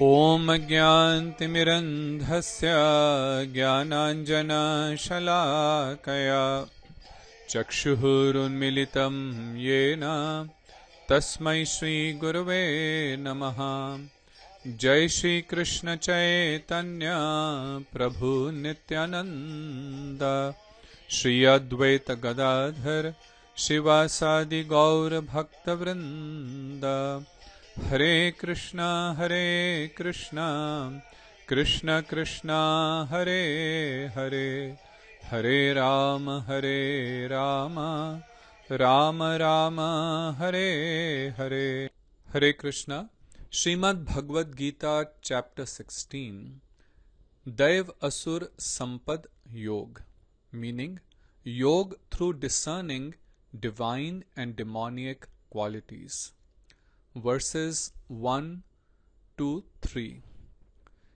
ॐ ज्ञानतिमिरन्धस्य ज्ञानाञ्जनशलाकया चक्षुरुन्मिलितं येन तस्मै श्रीगुरवे नमः। जय श्री कृष्ण चैतन्य प्रभु नित्यानंद श्री अद्वैत गदाधर शिवासादि गौर भक्तवृंद। हरे कृष्णा कृष्ण कृष्ण हरे हरे, हरे राम राम राम हरे हरे। हरे Krishna. Srimad Bhagavad Gita chapter 16, Daiv Asur Sampad Yog, meaning Yog through discerning divine and demoniac qualities. Verses 1 to 3.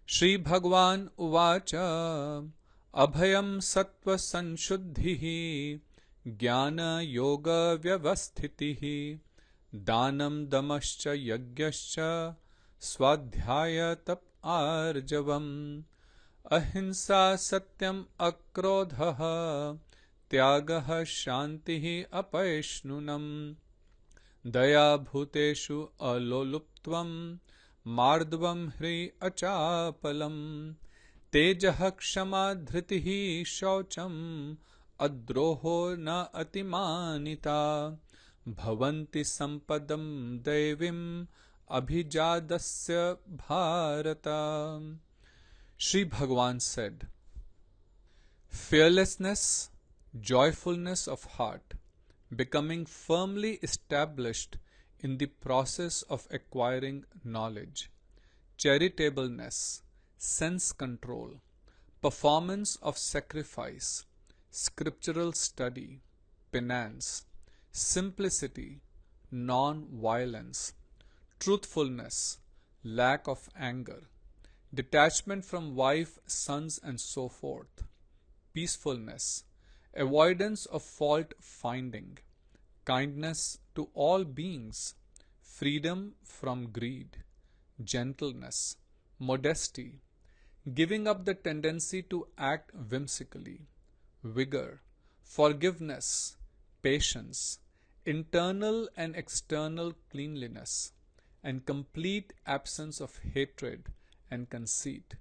Shri Bhagwan Uvacha Abhayam Sattva Sanshuddhihi Jnana Yoga Vyavasthitihi Danam damascha yagyascha swadhyaya tap arjavam ahimsa satyam akrodhaha tyagaha shantihi apaishnunam daya bhuteshu aloluptvam mardvam hri achapalam tejah kshama dhritihi shaucham adroho na atimanita Bhavanti sampadam devim abhijadasya bharata. Shri Bhagavan said, fearlessness, joyfulness of heart, becoming firmly established in the process of acquiring knowledge, charitableness, sense control, performance of sacrifice, scriptural study, penance, simplicity, non-violence, truthfulness, lack of anger, detachment from wife, sons and so forth, peacefulness, avoidance of fault finding, kindness to all beings, freedom from greed, gentleness, modesty, giving up the tendency to act whimsically, vigor, forgiveness, patience, internal and external cleanliness, and complete absence of hatred and conceit.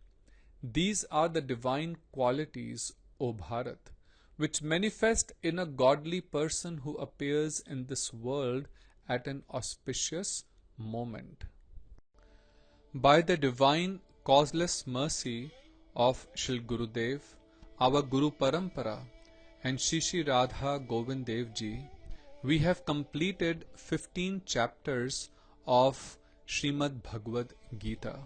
These are the divine qualities, O Bharat, which manifest in a godly person who appears in this world at an auspicious moment. By the divine causeless mercy of Shri Gurudev, our Guru Parampara, and Shri Radha Govind Dev Ji, we have completed 15 chapters of Srimad Bhagavad Gita.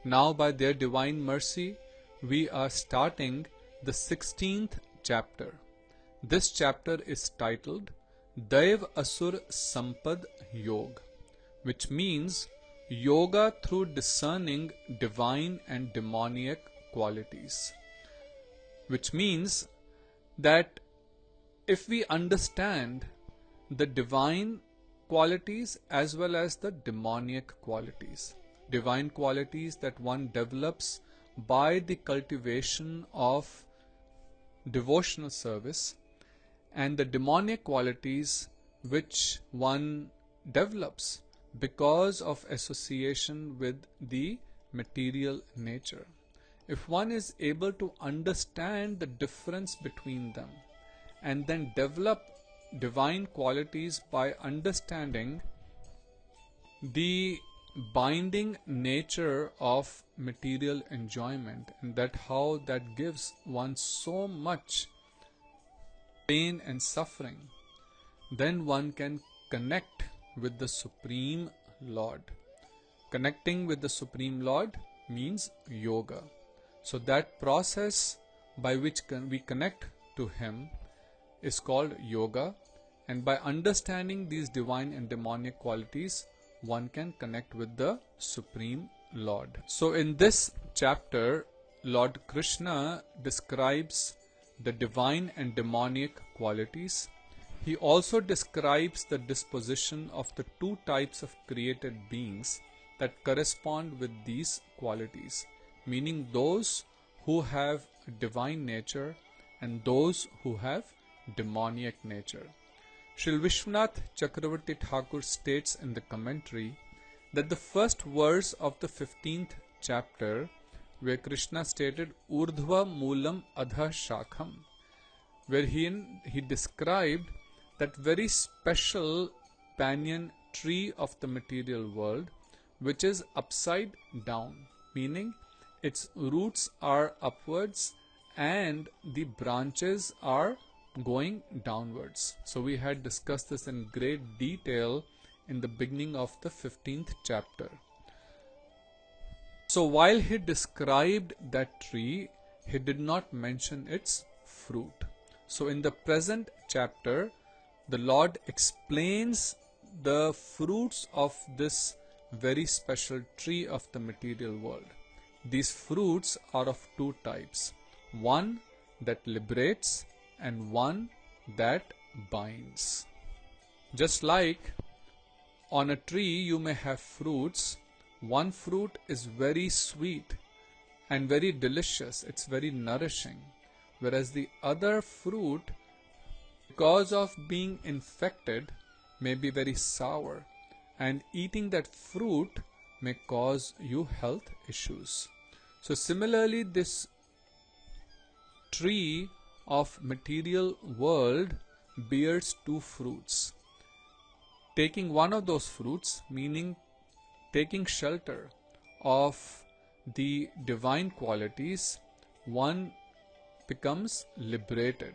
Now by their divine mercy, we are starting the 16th chapter. This chapter is titled Daiv Asur Sampad Yog, which means yoga through discerning divine and demoniac qualities. Which means that if we understand the divine qualities as well as the demoniac qualities, divine qualities that one develops by the cultivation of devotional service, and the demoniac qualities which one develops because of association with the material nature. If one is able to understand the difference between them and then develop divine qualities by understanding the binding nature of material enjoyment, and that how that gives one so much pain and suffering, then one can connect with the Supreme Lord. Connecting with the Supreme Lord means yoga. So that process by which we connect to Him is called yoga, and by understanding these divine and demonic qualities, one can connect with the Supreme Lord. So in this chapter, Lord Krishna describes the divine and demonic qualities. He also describes the disposition of the two types of created beings, that correspond with these qualities, meaning those who have divine nature and those who have demoniac nature. Sri Vishwanath Chakravarti Thakur states in the commentary that the first verse of the 15th chapter, where Krishna stated Urdhva Moolam Adha Shakham, where he described that very special banyan tree of the material world, which is upside down, meaning its roots are upwards and the branches are going downwards. So we had discussed this in great detail in the beginning of the 15th chapter. So while he described that tree, he did not mention its fruit. So in the present chapter, the Lord explains the fruits of this very special tree of the material world. These fruits are of two types. One that liberates and one that binds. Just like on a tree you may have fruits, one fruit is very sweet and very delicious, it's very nourishing, whereas the other fruit, because of being infected, may be very sour, and eating that fruit may cause you health issues. So similarly, this tree of material world bears two fruits. Taking one of those fruits, meaning taking shelter of the divine qualities, one becomes liberated,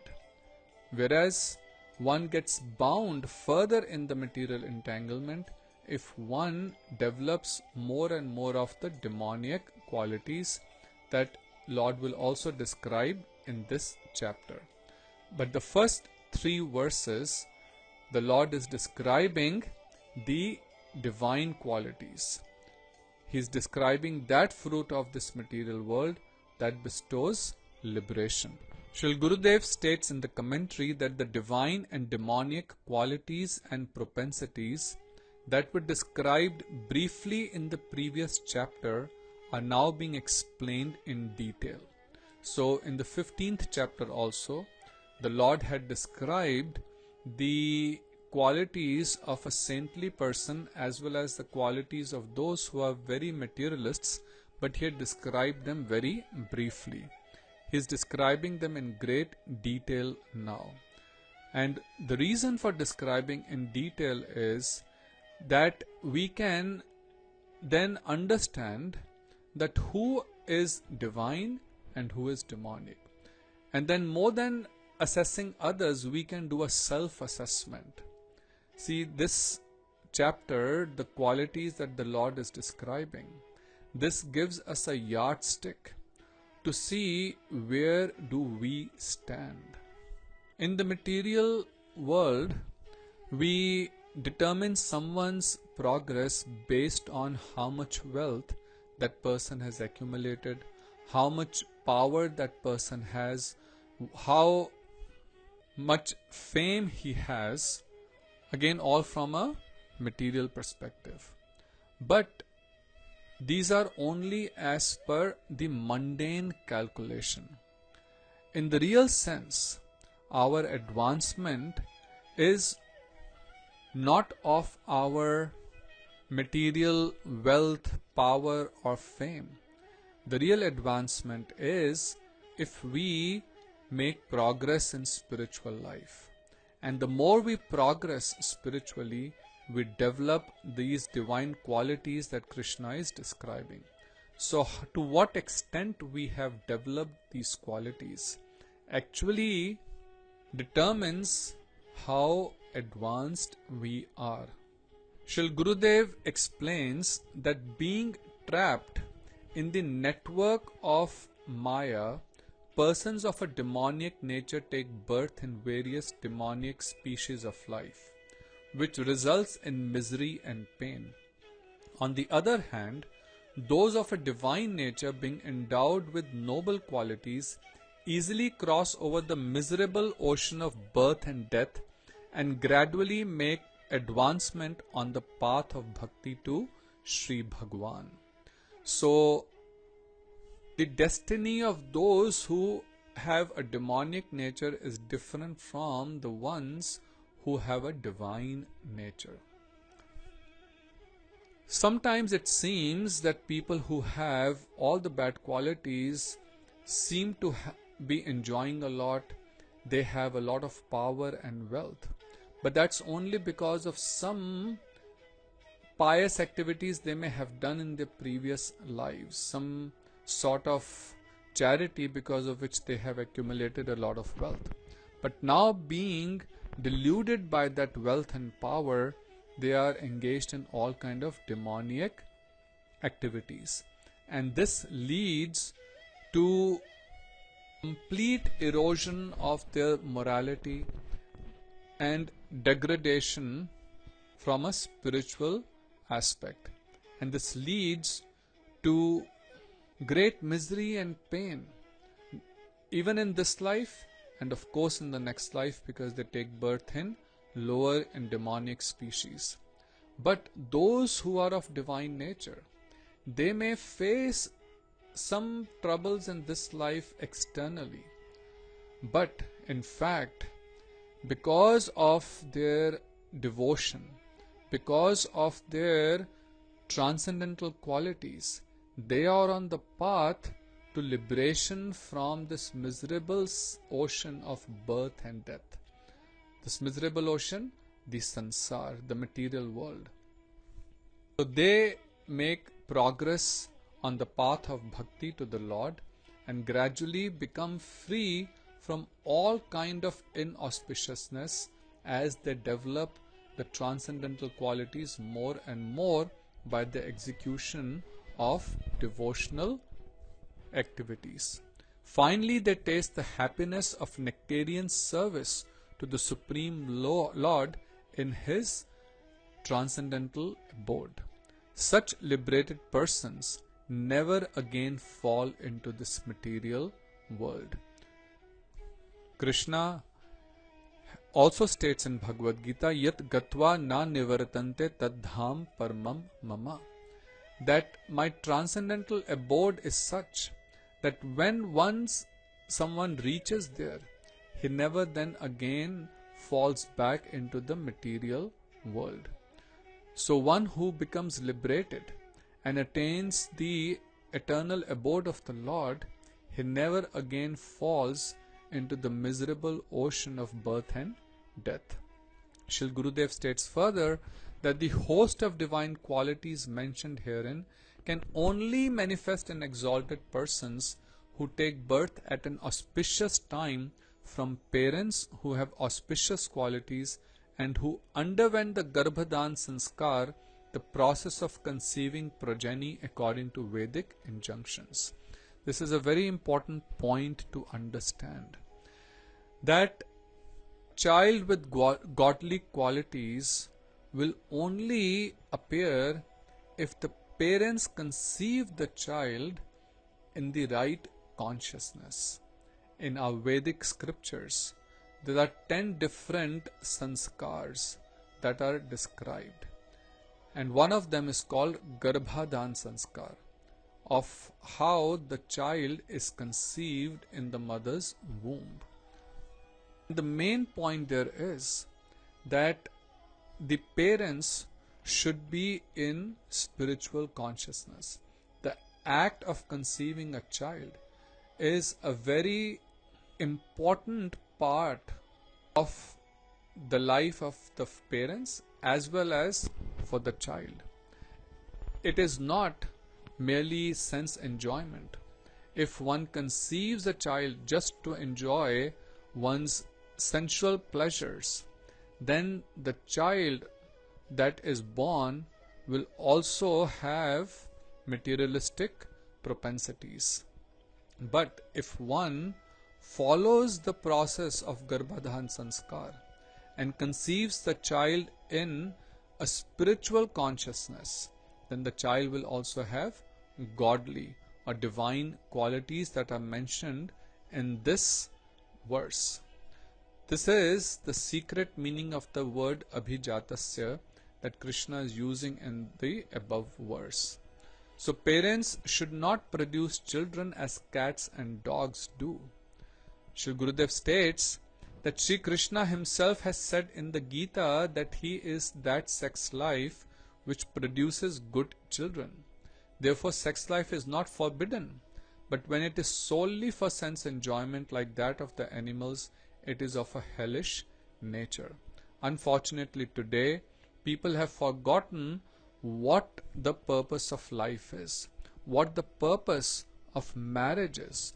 whereas one gets bound further in the material entanglement if one develops more and more of the demoniac qualities that Lord will also describe in this chapter. But the first 3 verses, the Lord is describing the divine qualities. He is describing that fruit of this material world that bestows liberation. Srila Gurudev states in the commentary that the divine and demoniac qualities and propensities that were described briefly in the previous chapter are now being explained in detail. So in the 15th chapter also, the Lord had described the qualities of a saintly person as well as the qualities of those who are very materialists, but he had described them very briefly. He is describing them in great detail now. And the reason for describing in detail is that we can then understand that who is divine and who is demonic. And then more than assessing others, we can do a self-assessment. See, this chapter, the qualities that the Lord is describing, this gives us a yardstick to see where do we stand. In the material world, we determine someone's progress based on how much wealth that person has accumulated, how much power that person has, how much fame he has, again all from a material perspective. But these are only as per the mundane calculation. In the real sense, our advancement is not of our material wealth, power or fame. The real advancement is if we make progress in spiritual life. And the more we progress spiritually, we develop these divine qualities that Krishna is describing. So to what extent we have developed these qualities actually determines how advanced we are. Srila Gurudev explains that being trapped in the network of Maya, persons of a demoniac nature take birth in various demoniac species of life, which results in misery and pain. On the other hand, those of a divine nature, being endowed with noble qualities, easily cross over the miserable ocean of birth and death and gradually make advancement on the path of bhakti to Shri Bhagwan. So, the destiny of those who have a demonic nature is different from the ones who have a divine nature. Sometimes it seems that people who have all the bad qualities seem to be enjoying a lot, they have a lot of power and wealth. But that's only because of some pious activities they may have done in their previous lives, some sort of charity because of which they have accumulated a lot of wealth. But now, being deluded by that wealth and power, they are engaged in all kind of demoniac activities, and this leads to complete erosion of their morality and degradation from a spiritual aspect, and this leads to great misery and pain even in this life and of course in the next life, because they take birth in lower and demonic species. But those who are of divine nature, they may face some troubles in this life externally, but in fact, because of their devotion, because of their transcendental qualities, they are on the path to liberation from this miserable ocean of birth and death. This miserable ocean, the sansar, the material world. So they make progress on the path of bhakti to the Lord and gradually become free from all kind of inauspiciousness as they develop the transcendental qualities more and more by the execution of devotional activities. Finally, they taste the happiness of nectarian service to the Supreme Lord in His transcendental abode. Such liberated persons never again fall into this material world. Krishna also states in Bhagavad Gita, Yat gatva na nivartante tadham paramam mama, that my transcendental abode is such that when once someone reaches there, he never then again falls back into the material world. So one who becomes liberated and attains the eternal abode of the Lord, he never again falls into the miserable ocean of birth and death. Shri Gurudev states further that the host of divine qualities mentioned herein can only manifest in exalted persons who take birth at an auspicious time from parents who have auspicious qualities and who underwent the Garbhadan Sanskar, the process of conceiving progeny according to Vedic injunctions. This is a very important point to understand, that child with godly qualities will only appear if the parents conceive the child in the right consciousness. In our Vedic scriptures, there are 10 different sanskars that are described, and one of them is called Garbhadan Sanskar, of how the child is conceived in the mother's womb. The main point there is that the parents should be in spiritual consciousness. The act of conceiving a child is a very important part of the life of the parents as well as for the child. It is not merely sense enjoyment. If one conceives a child just to enjoy one's sensual pleasures, then the child that is born will also have materialistic propensities. But if one follows the process of Garbhadan Sanskar and conceives the child in a spiritual consciousness, then the child will also have godly or divine qualities that are mentioned in this verse. This is the secret meaning of the word Abhijatasya, that Krishna is using in the above verse. So parents should not produce children as cats and dogs do. Shri Gurudev states that Sri Krishna himself has said in the Gita that he is that sex life which produces good children. Therefore, sex life is not forbidden, but when it is solely for sense enjoyment like that of the animals, it is of a hellish nature. Unfortunately, today, people have forgotten what the purpose of life is, what the purpose of marriage is,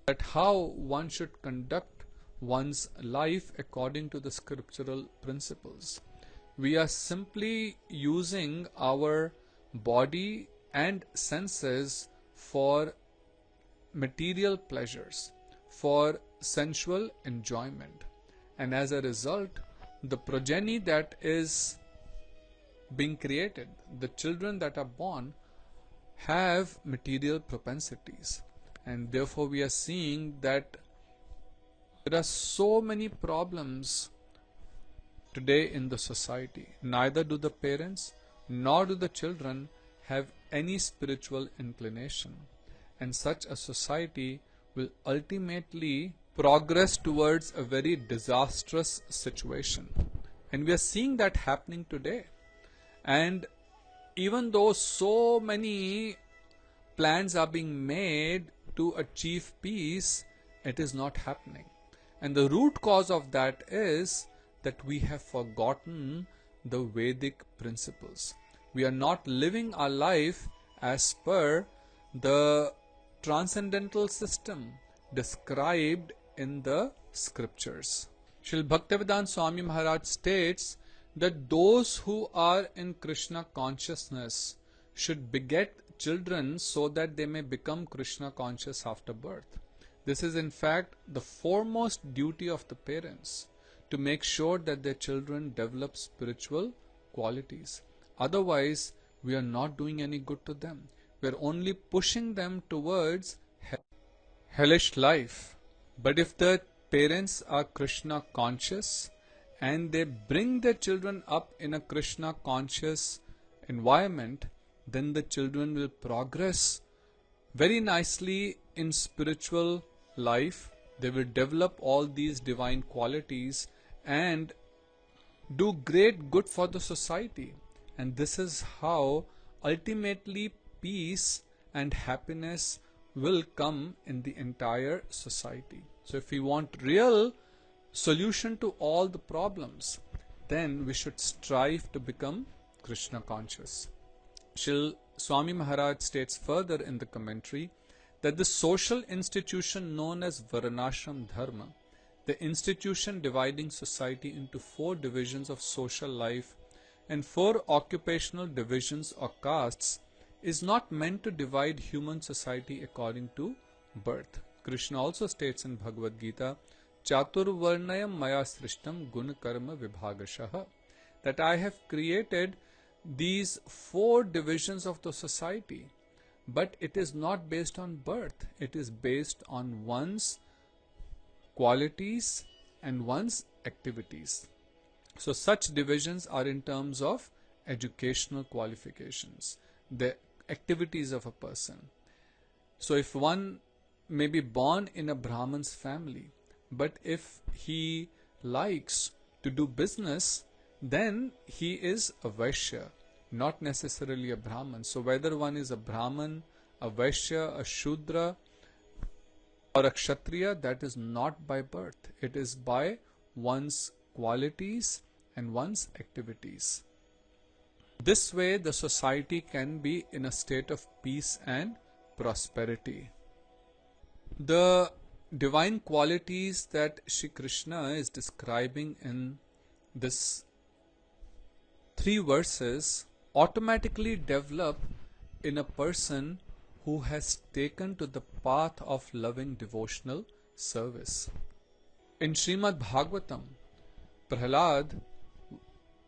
that how one should conduct one's life according to the scriptural principles. We are simply using our body and senses for material pleasures, for sensual enjoyment, and as a result, the progeny that is being created, the children that are born, have material propensities, and therefore we are seeing that there are so many problems today in the society. Neither do the parents nor do the children have any spiritual inclination, and such a society will ultimately progress towards a very disastrous situation. And we are seeing that happening today. And even though so many plans are being made to achieve peace, it is not happening. And the root cause of that is that we have forgotten the Vedic principles. We are not living our life as per the transcendental system described in the scriptures. Srila Bhaktivedanta Swami Maharaj states that those who are in Krishna consciousness should beget children so that they may become Krishna conscious after birth. This is in fact the foremost duty of the parents, to make sure that their children develop spiritual qualities. Otherwise, we are not doing any good to them. We are only pushing them towards hellish life. But if the parents are Krishna conscious and they bring their children up in a Krishna conscious environment, then the children will progress very nicely in spiritual life. They will develop all these divine qualities and do great good for the society. And this is how ultimately peace and happiness will come in the entire society. So if we want real solution to all the problems, then we should strive to become Krishna conscious. Shri Swami Maharaj states further in the commentary that the social institution known as Varnashram Dharma, the institution dividing society into 4 divisions of social life and 4 occupational divisions or castes, is not meant to divide human society according to birth. Krishna also states in Bhagavad Gita, Chaturvarnayam maya srishtam gun karma vibhagashaha, that I have created these 4 divisions of the society, but it is not based on birth. It is based on one's qualities and one's activities. So such divisions are in terms of educational qualifications, the activities of a person. So if one may be born in a Brahman's family, but if he likes to do business, then he is a Vaishya, not necessarily a Brahman. So whether one is a Brahman, a Vaishya, a Shudra, or a Kshatriya, that is not by birth. It is by one's qualities and one's activities. This way the society can be in a state of peace and prosperity. The divine qualities that Shri Krishna is describing in this 3 verses automatically develop in a person who has taken to the path of loving devotional service. In Srimad Bhagavatam, Prahlad,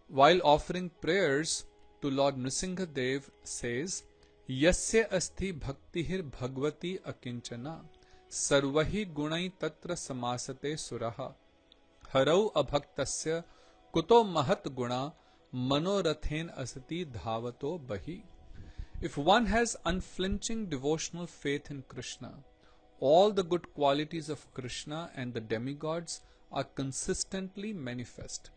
while offering prayers to Lord Nrsimhadev, says, Yasya asti bhaktihir bhagavati akinchana sarvahi gunai tatra samasate suraha harau abhaktasya kuto mahat guna manorathen asati dhavato bahi. If one has unflinching devotional faith in Krishna, all the good qualities of Krishna and the demigods are consistently manifest.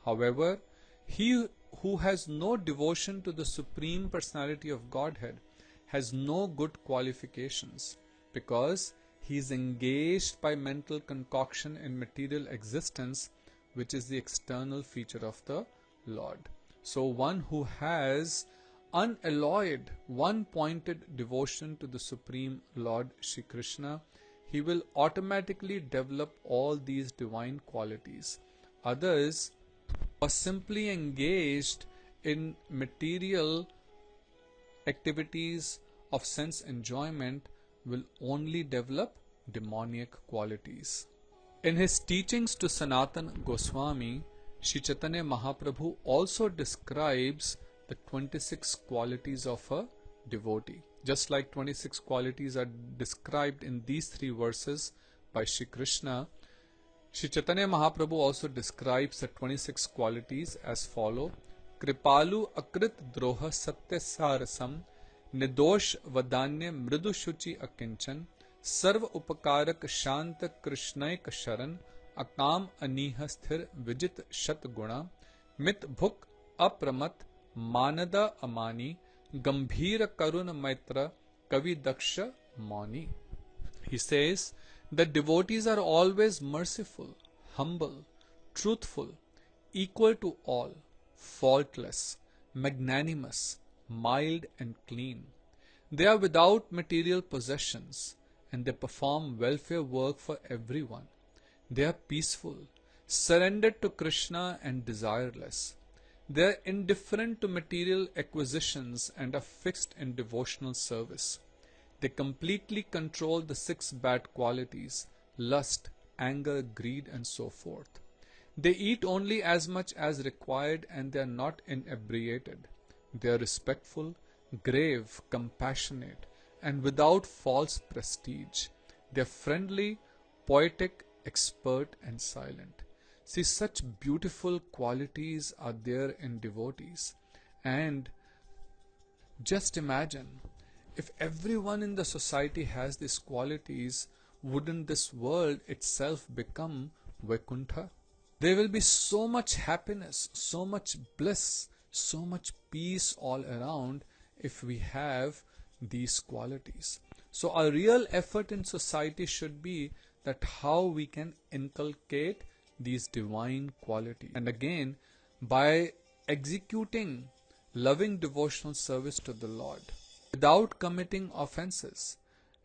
However, he who has no devotion to the Supreme Personality of Godhead has no good qualifications, because he is engaged by mental concoction in material existence, which is the external feature of the Lord. So one who has unalloyed, one-pointed devotion to the Supreme Lord Shri Krishna, he will automatically develop all these divine qualities. Others are simply engaged in material activities of sense enjoyment will only develop demoniac qualities. In his teachings to Sanatana Goswami, Sri Chaitanya Mahaprabhu also describes the 26 qualities of a devotee. Just like 26 qualities are described in these 3 verses by Shri Krishna, Sri Chaitanya Mahaprabhu also describes the 26 qualities as follow: Kripalu akrit droha satya sarasam, nidosh vadanya mridu shuchi akinchan, sarva upakarak shanta krishnaik sharan, akam aniha sthir vijit shat guna, mit bhuk apramat manada amani, gambhira karuna maitra kavi daksha mani. He says that devotees are always merciful, humble, truthful, equal to all, faultless, magnanimous, mild and clean. They are without material possessions, and they perform welfare work for everyone. They are peaceful, surrendered to Krishna and desireless. They are indifferent to material acquisitions and are fixed in devotional service. They completely control the 6 bad qualities: lust, anger, greed, and so forth. They eat only as much as required, and they are not inebriated. They are respectful, grave, compassionate, and without false prestige. They are friendly, poetic, expert, and silent. See, such beautiful qualities are there in devotees. And just imagine, if everyone in the society has these qualities, wouldn't this world itself become Vaikuntha? There will be so much happiness, so much bliss, so much peace all around if we have these qualities. So our real effort in society should be that how we can inculcate these divine qualities. And again, by executing loving devotional service to the Lord without committing offenses,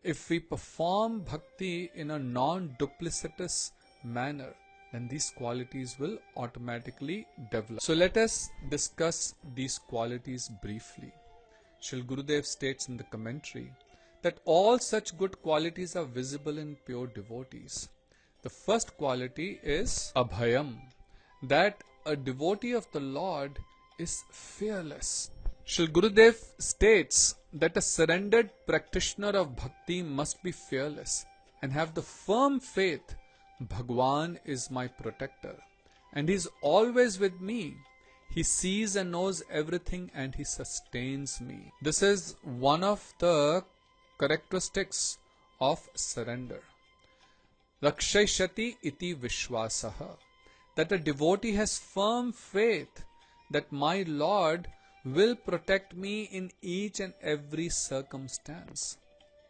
if we perform bhakti in a non-duplicitous manner, then these qualities will automatically develop. So let us discuss these qualities briefly. Shri Gurudev states in the commentary that all such good qualities are visible in pure devotees. The first quality is abhayam, that a devotee of the Lord is fearless. Shri Gurudev states that a surrendered practitioner of bhakti must be fearless and have the firm faith, Bhagwan is my protector and he is always with me. He sees and knows everything and he sustains me. This is one of the characteristics of surrender. Rakshayshati iti vishwasaha, that a devotee has firm faith that my Lord will protect me in each and every circumstance.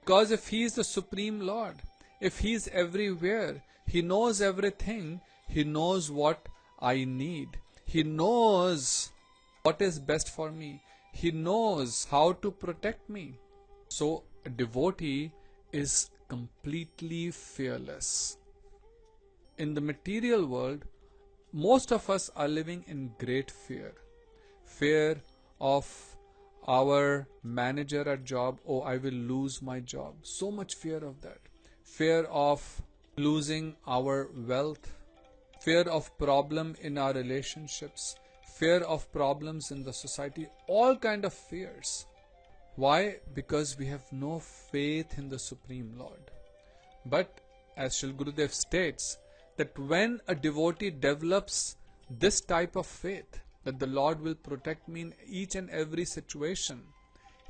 Because if he is the Supreme Lord, if he is everywhere, he knows everything, he knows what I need, he knows what is best for me, he knows how to protect me. So a devotee is completely fearless. In the material world, most of us are living in great fear. Fear of our manager at job, oh, I will lose my job. So much fear of that. Fear of losing our wealth. Fear of problem in our relationships. Fear of problems in the society. All kind of fears. Why? Because we have no faith in the Supreme Lord. But as Shri Gurudev states, that when a devotee develops this type of faith, that the Lord will protect me in each and every situation.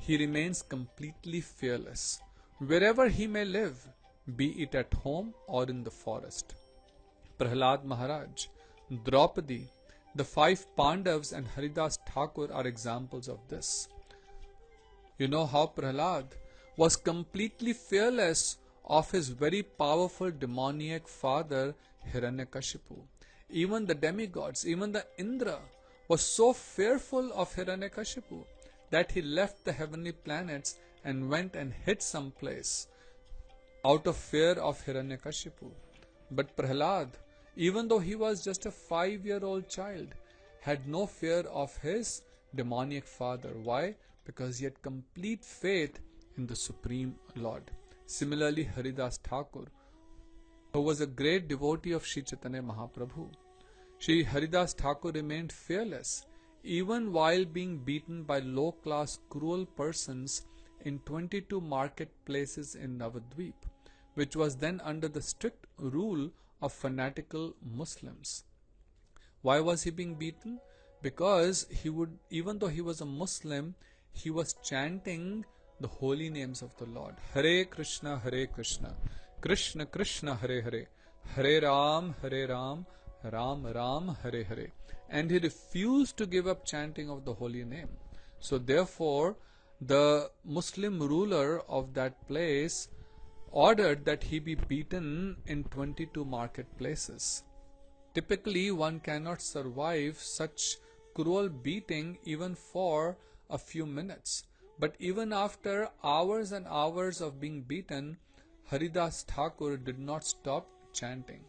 He remains completely fearless, wherever he may live, be it at home or in the forest. Prahlad Maharaj, Draupadi, the 5 Pandavas and Haridas Thakur are examples of this. You know how Prahlad was completely fearless of his very powerful demoniac father Hiranyakashipu. Even the demigods, even the Indra was so fearful of Hiranyakashipu that he left the heavenly planets and went and hid someplace out of fear of Hiranyakashipu. But Prahlad, even though he was just a 5-year-old child, had no fear of his demoniac father. Why? Because he had complete faith in the Supreme Lord. Similarly, Haridas Thakur, who was a great devotee of Sri Chaitanya Mahaprabhu, Sri Haridas Thakur remained fearless even while being beaten by low-class cruel persons in 22 marketplaces in Navadvip, which was then under the strict rule of fanatical Muslims. Why was he being beaten? Because even though he was a Muslim, he was chanting the holy names of the Lord. Hare Krishna, Krishna Krishna, Hare Hare, Hare Ram, Ram Ram, Hare Hare. And he refused to give up chanting of the holy name. So therefore, the Muslim ruler of that place ordered that he be beaten in 22 marketplaces. Typically, one cannot survive such cruel beating even for a few minutes. But even after hours and hours of being beaten, Haridas Thakur did not stop chanting.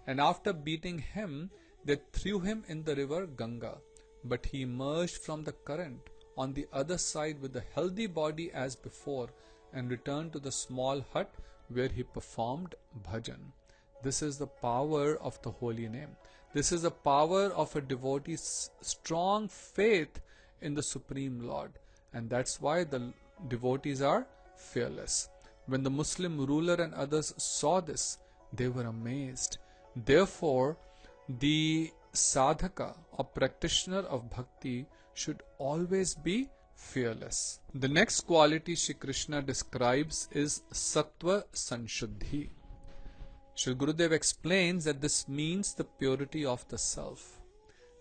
And after beating him, they threw him in the river Ganga. But he emerged from the current on the other side with a healthy body as before and returned to the small hut where he performed bhajan. This is the power of the holy name. This is the power of a devotee's strong faith in the Supreme Lord. And that's why the devotees are fearless. When the Muslim ruler and others saw this, they were amazed. Therefore, the sadhaka or practitioner of bhakti should always be fearless. The next quality Shri Krishna describes is sattva sanshuddhi. Shri Gurudev explains that this means the purity of the self.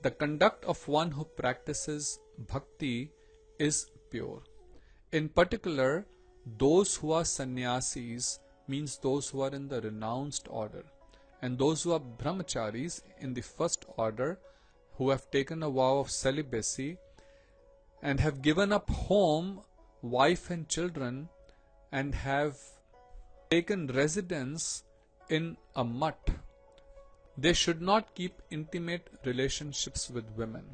The conduct of one who practices bhakti is pure. In particular, those who are sannyasis means those who are in the renounced order, and those who are brahmacharis in the first order, who have taken a vow of celibacy and have given up home, wife and children, and have taken residence in a mutt. They should not keep intimate relationships with women.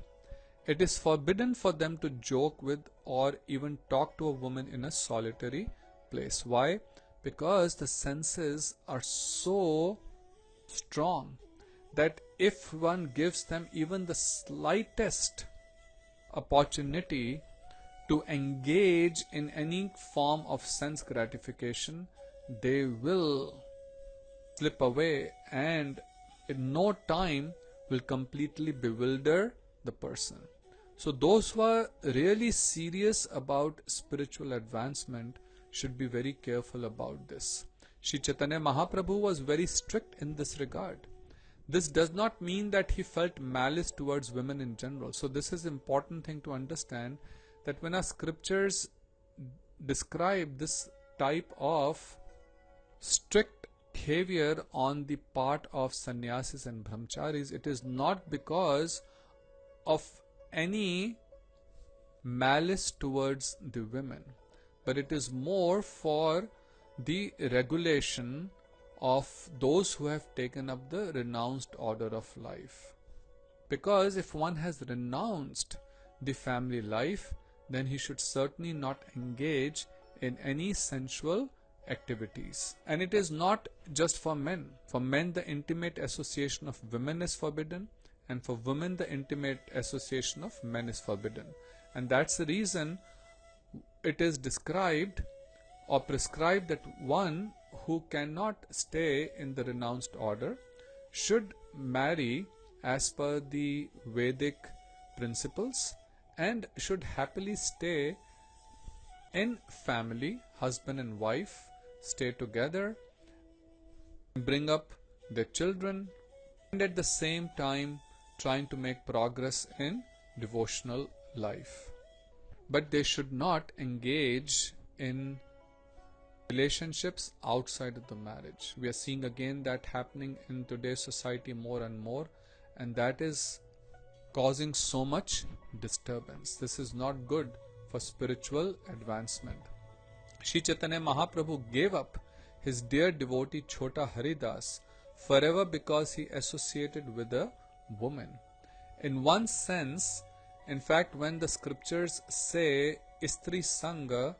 It is forbidden for them to joke with or even talk to a woman in a solitary place. Why? Because the senses are so strong that if one gives them even the slightest opportunity to engage in any form of sense gratification, they will slip away and in no time will completely bewilder the person. So those who are really serious about spiritual advancement should be very careful about this. Sri Chaitanya Mahaprabhu was very strict in this regard. This does not mean that he felt malice towards women in general. So this is an important thing to understand, that when our scriptures describe this type of strict behavior on the part of sannyasis and brahmacharis, it is not because of any malice towards the women, but it is more for the regulation of those who have taken up the renounced order of life. Because if one has renounced the family life, then he should certainly not engage in any sensual activities. And it is not just for men. For men, the intimate association of women is forbidden, and for women, the intimate association of men is forbidden. And that's the reason it is described or prescribed that one who cannot stay in the renounced order should marry as per the Vedic principles and should happily stay in family, husband and wife, stay together, bring up their children, and at the same time trying to make progress in devotional life. But they should not engage in relationships outside of the marriage. We are seeing again that happening in today's society more and more, and that is causing so much disturbance. This is not good for spiritual advancement. Sri Chaitanya Mahaprabhu gave up his dear devotee Chhota Haridas forever because he associated with a woman. In one sense, in fact, when the scriptures say Istri Sangha,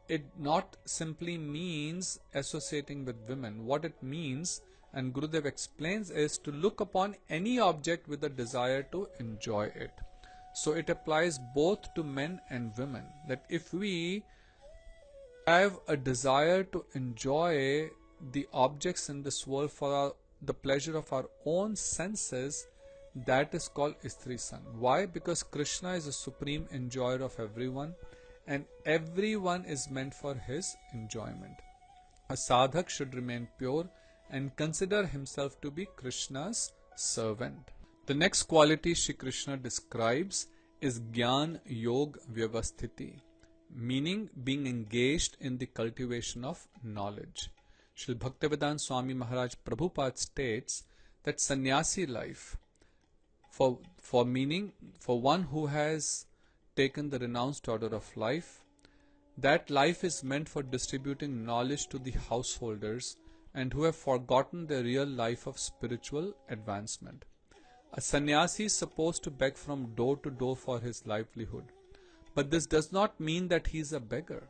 it not simply means associating with women. What it means, and Gurudev explains, is to look upon any object with a desire to enjoy it. So it applies both to men and women, that if we have a desire to enjoy the objects in this world for the pleasure of our own senses, that is called Istri Sangha. Why? Because Krishna is the supreme enjoyer of everyone, and everyone is meant for his enjoyment. A sadhak should remain pure and consider himself to be Krishna's servant. The next quality Shri Krishna describes is Gyan Yog Vyavasthiti, meaning being engaged in the cultivation of knowledge. Srila Bhaktivedanta Swami Maharaj Prabhupada states that sannyasi life, for one who has taken the renounced order of life, that life is meant for distributing knowledge to the householders and who have forgotten the real life of spiritual advancement. A sannyasi is supposed to beg from door to door for his livelihood, but this does not mean that he is a beggar.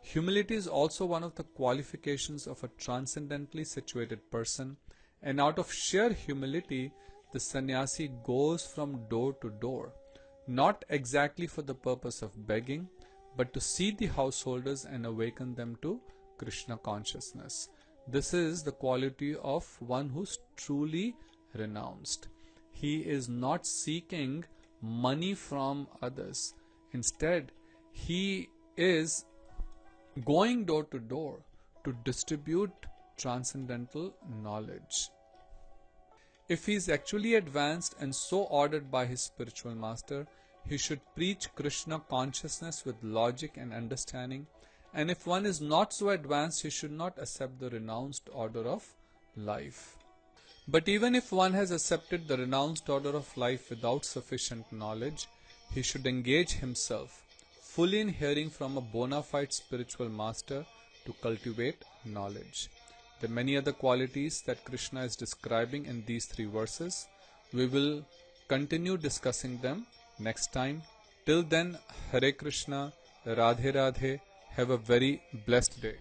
Humility is also one of the qualifications of a transcendently situated person, and out of sheer humility, the sannyasi goes from door to door, not exactly for the purpose of begging, but to see the householders and awaken them to Krishna consciousness. This is the quality of one who's truly renounced. He is not seeking money from others. Instead, he is going door to door to distribute transcendental knowledge. If he is actually advanced and so ordered by his spiritual master, he should preach Krishna consciousness with logic and understanding, and if one is not so advanced, he should not accept the renounced order of life. But even if one has accepted the renounced order of life without sufficient knowledge, he should engage himself fully in hearing from a bona fide spiritual master to cultivate knowledge. There are many other qualities that Krishna is describing in these 3 verses. We will continue discussing them next time. Till then, Hare Krishna, Radhe Radhe, have a very blessed day.